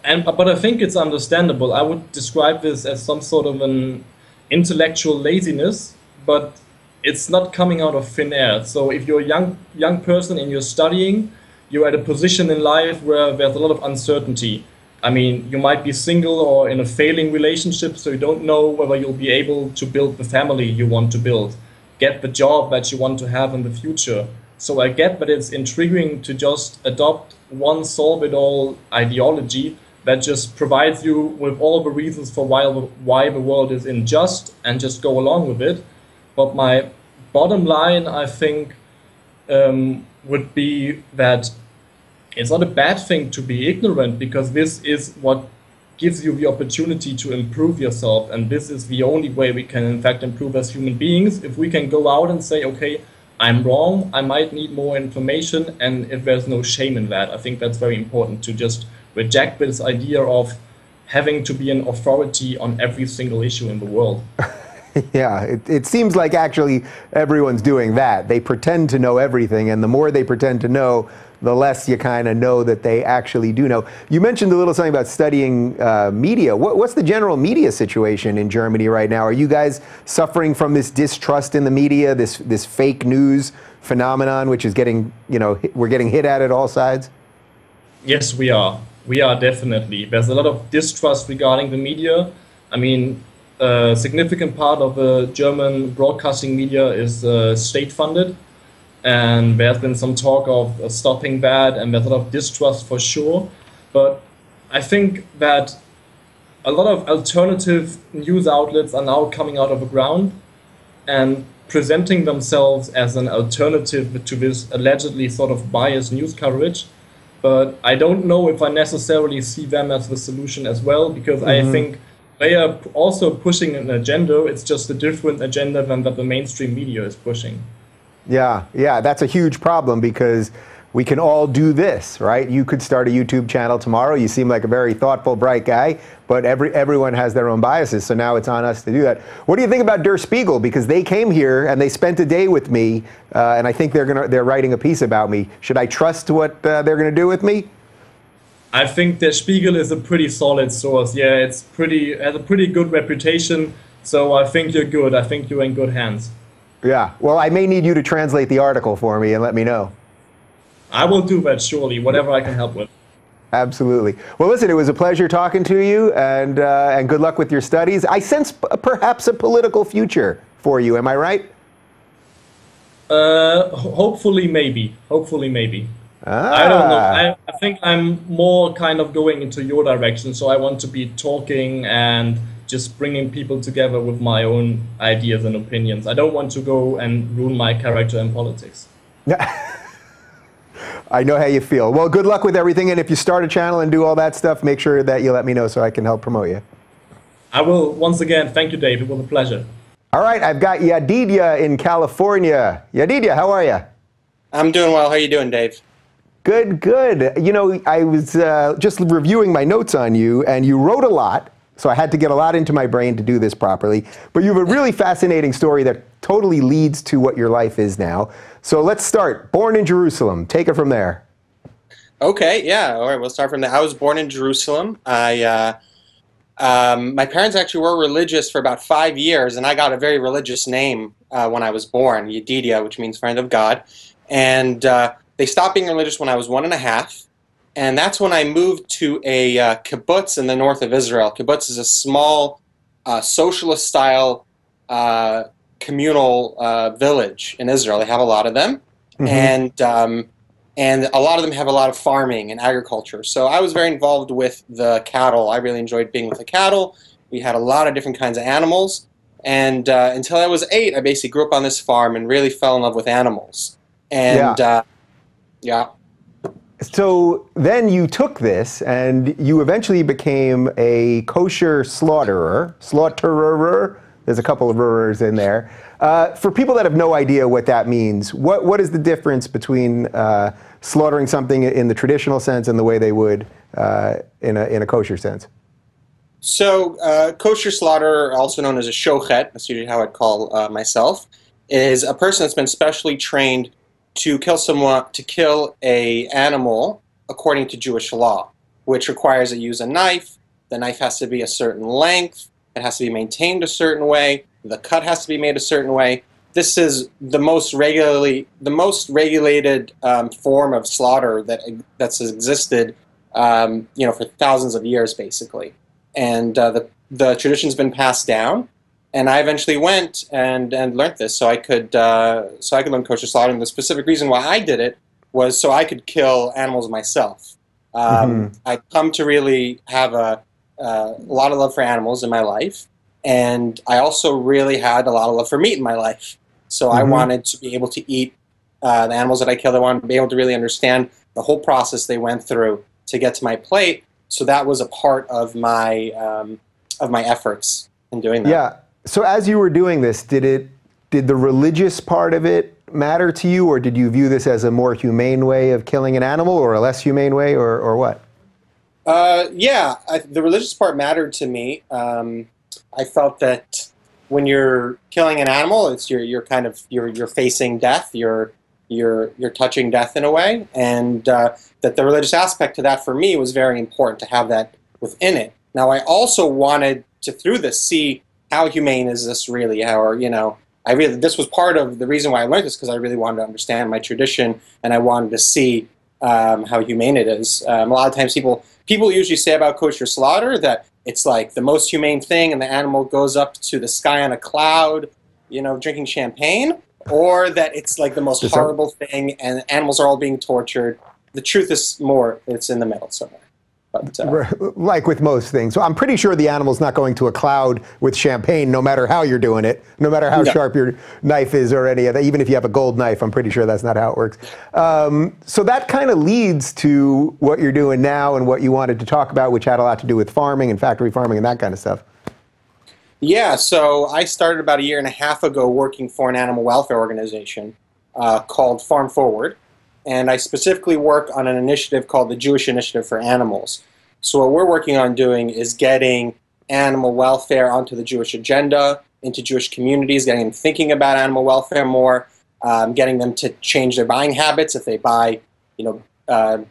but I think it's understandable. I would describe this as some sort of an intellectual laziness, but it's not coming out of thin air. So if you're a young person and you're studying, you're at a position in life where there's a lot of uncertainty. I mean, you might be single or in a failing relationship, so you don't know whether you'll be able to build the family you want to build, get the job that you want to have in the future. So I get that it's intriguing to just adopt one solve-it-all ideology that just provides you with all the reasons for why the world is unjust and just go along with it. But my bottom line, I think, would be that it's not a bad thing to be ignorant, because this is what gives you the opportunity to improve yourself. And this is the only way we can, in fact, improve as human beings. If we can go out and say, okay, I'm wrong, I might need more information, and if there's no shame in that. I think that's very important, to just reject this idea of having to be an authority on every single issue in the world. Yeah, it seems like actually everyone's doing that. They pretend to know everything, and the more they pretend to know, the less you kind of know that they actually do know. You mentioned a little something about studying media. What's the general media situation in Germany right now? Are you guys suffering from this distrust in the media, this fake news phenomenon, which is getting, we're getting hit at all sides? Yes, we are. We are definitely. There's a lot of distrust regarding the media. I mean, a significant part of the German broadcasting media is state-funded, and there's been some talk of stopping that, and there's a lot of distrust for sure. But I think that a lot of alternative news outlets are now coming out of the ground and presenting themselves as an alternative to this allegedly sort of biased news coverage. But I don't know if I necessarily see them as the solution as well, because I think they are also pushing an agenda. It's just a different agenda than that the mainstream media is pushing. Yeah, that's a huge problem, because we can all do this, right? You could start a YouTube channel tomorrow. You seem like a very thoughtful, bright guy, but everyone has their own biases, so now it's on us to do that. What do you think about Der Spiegel? Because they came here and they spent a day with me, and I think they're writing a piece about me. Should I trust what they're going to do with me? I think Der Spiegel is a pretty solid source. Yeah, has a pretty good reputation, so I think you're good. I think you're in good hands. Yeah, well, I may need you to translate the article for me and let me know. I will do that, surely, whatever I can help with. Absolutely. Well, listen, it was a pleasure talking to you, and good luck with your studies. I sense perhaps a political future for you. Am I right? Hopefully, maybe. Hopefully, maybe. I don't know. I think I'm more kind of going into your direction, so I want to be talking and just bringing people together with my own ideas and opinions. I don't want to go and ruin my character in politics. I know how you feel. Well, good luck with everything, and if you start a channel and do all that stuff, make sure that you let me know so I can help promote you. I will. Once again, thank you, Dave. It was a pleasure. All right, I've got Yadidya in California. Yadidya, how are you? I'm doing well. How are you doing, Dave? Good, good. You know, I was just reviewing my notes on you, and you wrote a lot, so I had to get a lot into my brain to do this properly. But you have a really fascinating story that totally leads to what your life is now. So let's start. Born in Jerusalem. Take it from there. Okay, yeah. All right, we'll start from there. I was born in Jerusalem. My parents actually were religious for about 5 years, and I got a very religious name when I was born, Yadidya, which means friend of God. And they stopped being religious when I was 1.5. And that's when I moved to a kibbutz in the north of Israel. Kibbutz is a small socialist-style communal village in Israel. They have a lot of them, and a lot of them have a lot of farming and agriculture. So I was very involved with the cattle. I really enjoyed being with the cattle. We had a lot of different kinds of animals, and until I was 8, I basically grew up on this farm and really fell in love with animals. And yeah. So then you took this and you eventually became a kosher slaughterer. There's a couple of rers in there. For people that have no idea what that means, what is the difference between slaughtering something in the traditional sense and the way they would in a kosher sense? So kosher slaughter, also known as a shochet, that's usually how I'd call myself, is a person that's been specially trained to kill a animal according to Jewish law, which requires that you use a knife. The knife has to be a certain length. It has to be maintained a certain way. The cut has to be made a certain way. This is the most regulated form of slaughter that's existed, for thousands of years, basically. And the tradition's been passed down. And I eventually went and learned this, so I could learn kosher slaughter. And the specific reason why I did it was so I could kill animals myself. I come to really have a lot of love for animals in my life, and I also really had a lot of love for meat in my life. So I wanted to be able to eat the animals that I killed. I wanted to be able to really understand the whole process they went through to get to my plate. So that was a part of my efforts in doing that. Yeah. So as you were doing this, did the religious part of it matter to you, or did you view this as a more humane way of killing an animal, or a less humane way, or what? Yeah, the religious part mattered to me. I felt that when you're killing an animal, it's you're kind of you're facing death. You're touching death in a way, and that the religious aspect to that for me was very important to have that within it. Now, I also wanted to, through this, see how humane is this really, this was part of the reason why I learned this, because I really wanted to understand my tradition, and I wanted to see how humane it is. A lot of times people usually say about kosher slaughter that it's like the most humane thing, and the animal goes up to the sky on a cloud, drinking champagne, or that it's like the most horrible thing, and animals are all being tortured. The truth is it's in the middle somewhere. But, like with most things. So I'm pretty sure the animal's not going to a cloud with champagne, no matter how you're doing it, no matter how sharp your knife is or any of that. Even if you have a gold knife, I'm pretty sure that's not how it works. So that kind of leads to what you're doing now and what you wanted to talk about, which had a lot to do with farming and factory farming and that kind of stuff. Yeah, so I started about 1.5 years ago working for an animal welfare organization called Farm Forward. And I specifically work on an initiative called the Jewish Initiative for Animals. So what we're working on doing is getting animal welfare onto the Jewish agenda, into Jewish communities, getting them thinking about animal welfare more, getting them to change their buying habits. If they buy,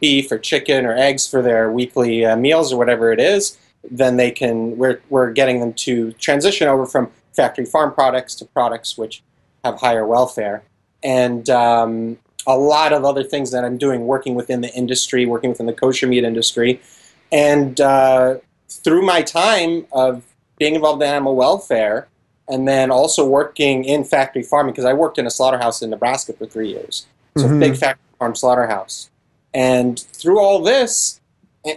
beef or chicken or eggs for their weekly meals or whatever it is, then they can. We're getting them to transition over from factory farm products to products which have higher welfare. And a lot of other things that I'm doing, working within the industry, working within the kosher meat industry. And through my time of being involved in animal welfare, and then also working in factory farming, because I worked in a slaughterhouse in Nebraska for 3 years. So a big factory farm slaughterhouse. And through all this,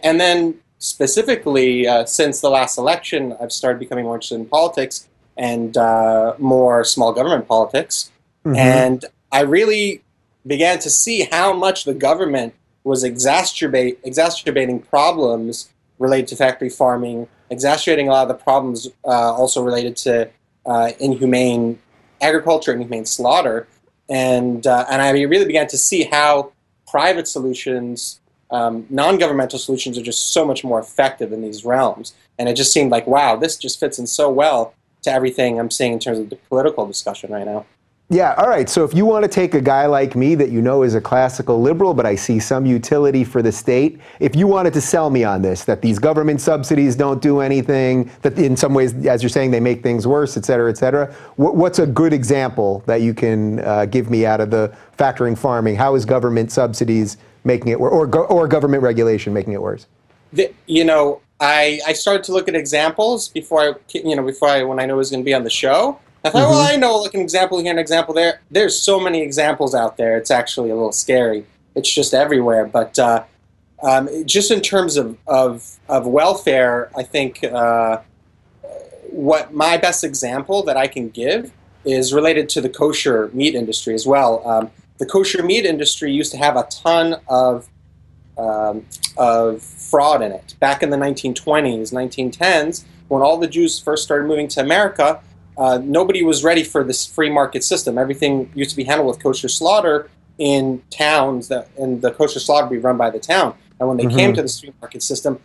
and then specifically since the last election, I've started becoming more interested in politics and more small government politics. And I really began to see how much the government was exacerbating problems related to factory farming, exacerbating a lot of the problems also related to inhumane agriculture and inhumane slaughter. And I really began to see how private solutions, non-governmental solutions, are just so much more effective in these realms. And it just seemed like, wow, this just fits in so well to everything I'm seeing in terms of the political discussion right now. Yeah, all right. So if you want to take a guy like me that you know is a classical liberal, but I see some utility for the state, if you wanted to sell me on this, that these government subsidies don't do anything, that in some ways, as you're saying, they make things worse, et cetera, what's a good example that you can give me out of the factoring farming? How is government subsidies making it worse, or government regulation making it worse? I started to look at examples when I knew I was going to be on the show. I thought, well, I know, like an example here, an example there. There's so many examples out there. It's actually a little scary. It's just everywhere. But just in terms of welfare, I think what my best example that I can give is related to the kosher meat industry as well. The kosher meat industry used to have a ton of fraud in it. Back in the 1920s, 1910s, when all the Jews first started moving to America, nobody was ready for this free market system. Everything used to be handled with kosher slaughter in towns, and the kosher slaughter would be run by the town. And when they came to this free market system,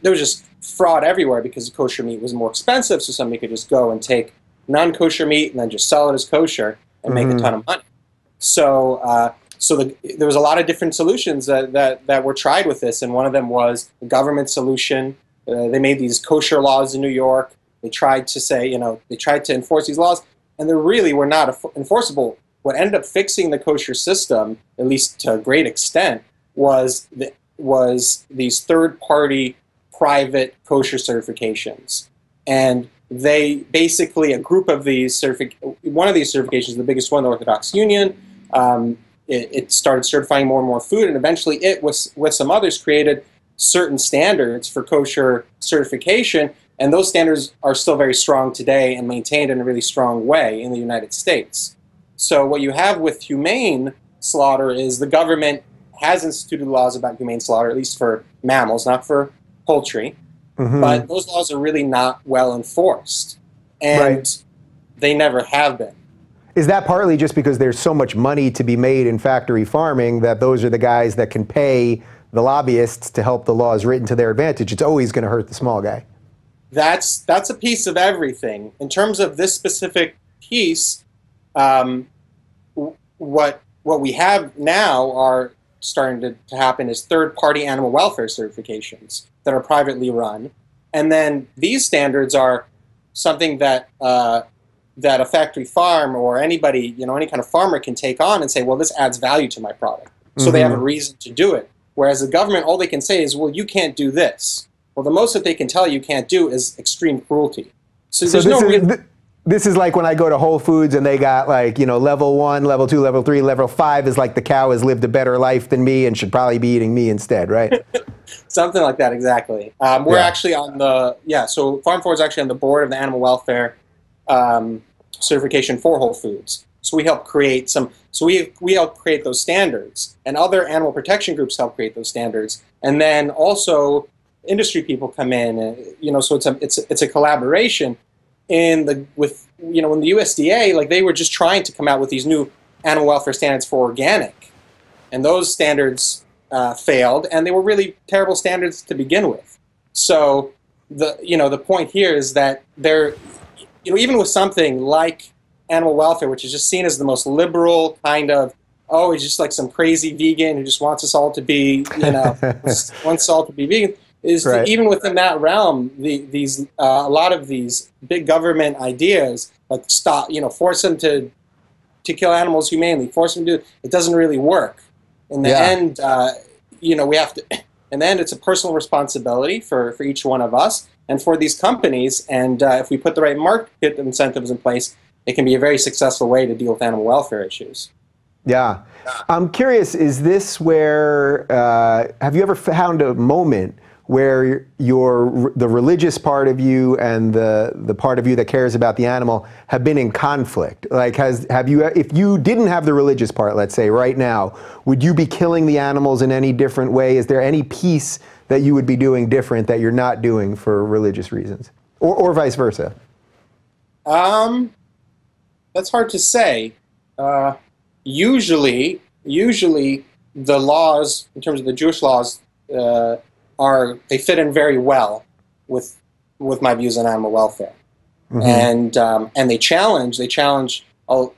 there was just fraud everywhere because the kosher meat was more expensive, so somebody could just go and take non-kosher meat and then just sell it as kosher and make a ton of money. So there was a lot of different solutions that were tried with this, and one of them was the government solution. They made these kosher laws in New York. They tried to say, they tried to enforce these laws, and they really were not enforceable. What ended up fixing the kosher system, at least to a great extent, was these third-party private kosher certifications. And they basically, a group of these one of these certifications, the biggest one, the Orthodox Union, it started certifying more and more food, and eventually it, with some others, created certain standards for kosher certification. And those standards are still very strong today and maintained in a really strong way in the United States. So what you have with humane slaughter is the government has instituted laws about humane slaughter, at least for mammals, not for poultry. But those laws are really not well enforced. And they never have been. Is that partly just because there's so much money to be made in factory farming that those are the guys that can pay the lobbyists to help the laws written to their advantage? It's always going to hurt the small guy. that's a piece of everything. In terms of this specific piece, what we have now are starting to happen is third-party animal welfare certifications that are privately run, and then these standards are something that that a factory farm or anybody, any kind of farmer can take on and say, well, this adds value to my product. So they have a reason to do it. Whereas the government, all they can say is, well, you can't do this. Well, the most that they can tell you can't do is extreme cruelty. So there's this is like when I go to Whole Foods and they got like, level 1, level 2, level 3, level 5 is like the cow has lived a better life than me and should probably be eating me instead, right? Something like that, exactly. We're actually on so Farm Forward is actually on the board of the animal welfare certification for Whole Foods. So we help create we help create those standards, and other animal protection groups help create those standards, and then also industry people come in, and, so it's a collaboration. When the USDA, like, they were just trying to come out with these new animal welfare standards for organic, and those standards failed, and they were really terrible standards to begin with. So the point here is that even with something like animal welfare, which is just seen as the most liberal kind of, he's just like some crazy vegan who just wants us all to be, wants us all to be vegan. Even within that realm, a lot of these big government ideas, like force them to kill animals humanely, force them to do it doesn't really work. In the end, we have to. In the end, it's a personal responsibility for each one of us and for these companies. And if we put the right market incentives in place, it can be a very successful way to deal with animal welfare issues. Yeah. I'm curious, is this where, have you ever found a moment where the religious part of you and the part of you that cares about the animal have been in conflict? Like, if you didn't have the religious part, let's say, right now, would you be killing the animals in any different way? Is there any piece that you would be doing different that you're not doing for religious reasons? Or vice versa? That's hard to say. Usually the laws, in terms of the Jewish laws, they fit in very well with my views on animal welfare, and they challenge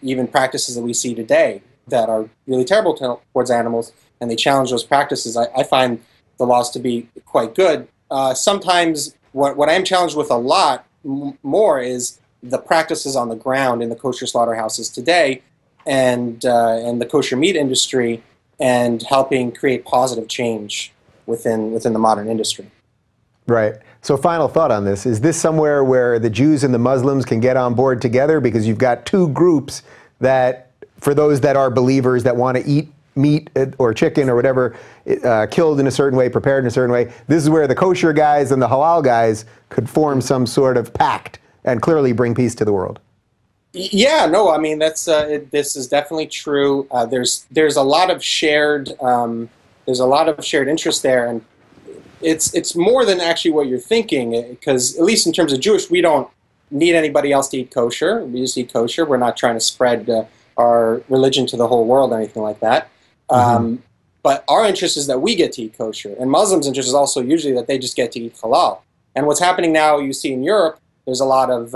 even practices that we see today that are really terrible towards animals, and they challenge those practices. I find the laws to be quite good. Sometimes what I am challenged with a lot more is the practices on the ground in the kosher slaughterhouses today, and the kosher meat industry, and helping create positive change within the modern industry. Right. So final thought on this. Is this somewhere where the Jews and the Muslims can get on board together? Because you've got two groups that, for those that are believers that want to eat meat or chicken or whatever, killed in a certain way, prepared in a certain way, this is where the kosher guys and the halal guys could form some sort of pact and clearly bring peace to the world. Yeah, no, I mean, this is definitely true. There's a lot of shared interest there, and it's more than actually what you're thinking, because at least in terms of Jewish, we don't need anybody else to eat kosher. We just eat kosher. We're not trying to spread our religion to the whole world or anything like that. But our interest is that we get to eat kosher, and Muslims' interest is also usually that they just get to eat halal. And what's happening now, you see in Europe, there's a lot of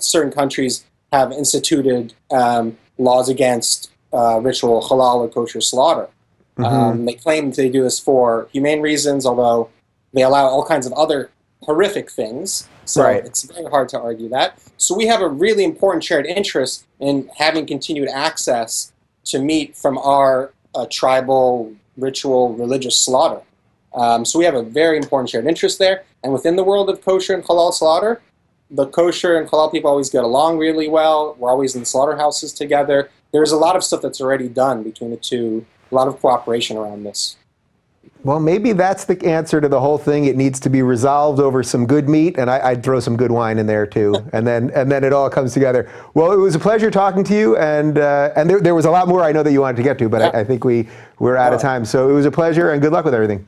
certain countries have instituted laws against ritual halal or kosher slaughter. They claim they do this for humane reasons, although they allow all kinds of other horrific things. So it's very hard to argue that. So we have a really important shared interest in having continued access to meat from our tribal, ritual, religious slaughter. So we have a very important shared interest there. And within the world of kosher and halal slaughter, the kosher and halal people always get along really well. We're always in slaughterhouses together. There's a lot of stuff that's already done between the two, a lot of cooperation around this. Well, maybe that's the answer to the whole thing. It needs to be resolved over some good meat, and I'd throw some good wine in there too, and then it all comes together. Well, it was a pleasure talking to you, and there was a lot more I know that you wanted to get to, but I think we're out of time. So it was a pleasure, and good luck with everything.